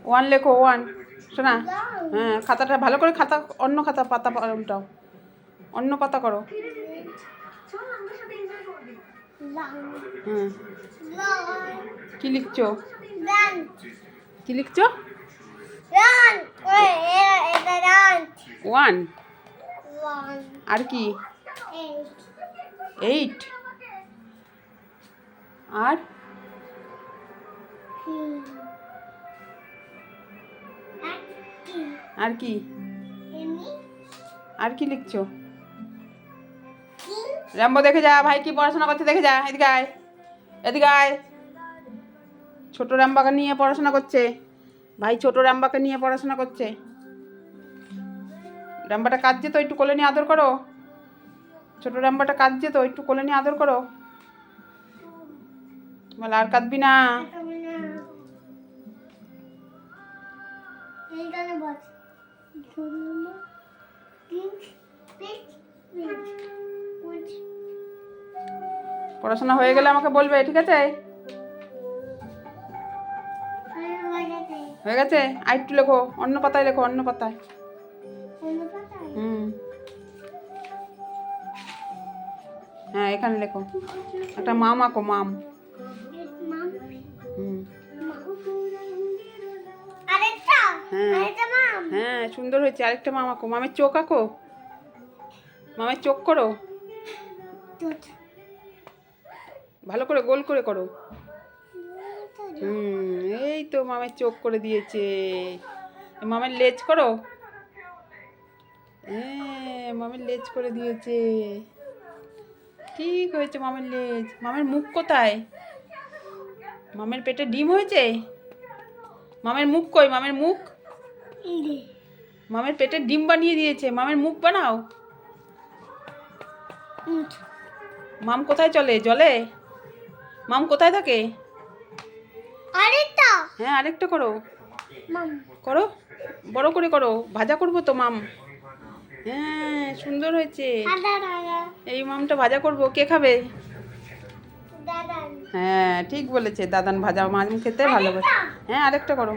One লেখো, one. শোনা, হ্যাঁ, খাতাটা ভালো করে, খাতা অন্য খাতা পাতা উল্টাও, অন্য পাতা করো। হুম, কি লিখছো? কি লিখছো? ওয়ান। আর কি? 8। আর আর কি? আর কি লিখছো? র্যাম্বো দেখে যা, ভাই কি পড়াশোনা করছে দেখে যা। এদিকে আয়, এদিকে আয়। ছোট র্যাম্বাকে নিয়ে পড়াশোনা করছে ভাই, ছোট র্যাম্বাকে নিয়ে পড়াশোনা করছে। র্যাম্বাটা কাঁদছে তো, একটু কোলে নিয়ে আদর করো। ছোট র্যাম্বাটা কাঁদছে তো, একটু কোলে নিয়ে আদর করো। বল আর কাঁদবি না। পড়াশোনা হয়ে গেলে আমাকে বলবে, ঠিক আছে? হয়ে গেছে? আর একটু লেখো, অন্য পাতায় লেখো, অন্য পাতায়। হুম, হ্যাঁ, এখানে লেখো একটা মাম আঁকো, মাম। হুম, হ্যাঁ, সুন্দর হয়েছে। আরেকটা মাম আঁকো, মামের চোখ আঁকো, মামের চোখ করো ভালো করে, গোল করে করো। হুম, এই তো মামের চোখ করে দিয়েছে। মামের লেজ করো। হ্যাঁ, মামের লেজ করে দিয়েছে, ঠিক হয়েছে মামের লেজ। মামের মুখ কোথায়? মামের পেটে ডিম হয়েছে? মামের মুখ কই? মামের মুখ? মামের পেটে ডিম বানিয়ে দিয়েছে, মামের মুখ বানাও। মাম কোথায় চলে? জলে? মাম কোথায় থাকে? আরেকটা, হ্যাঁ, আরেকটা করো, করো, বড় করে করো, ভাজা করবো তো মাম। হ্যাঁ, সুন্দর হয়েছে। এই মামটা ভাজা করবো, কে খাবে? হ্যাঁ, ঠিক বলেছে, দাদান ভাজা মাম খেতে ভালোবাসে। হ্যাঁ, আরেকটা করো।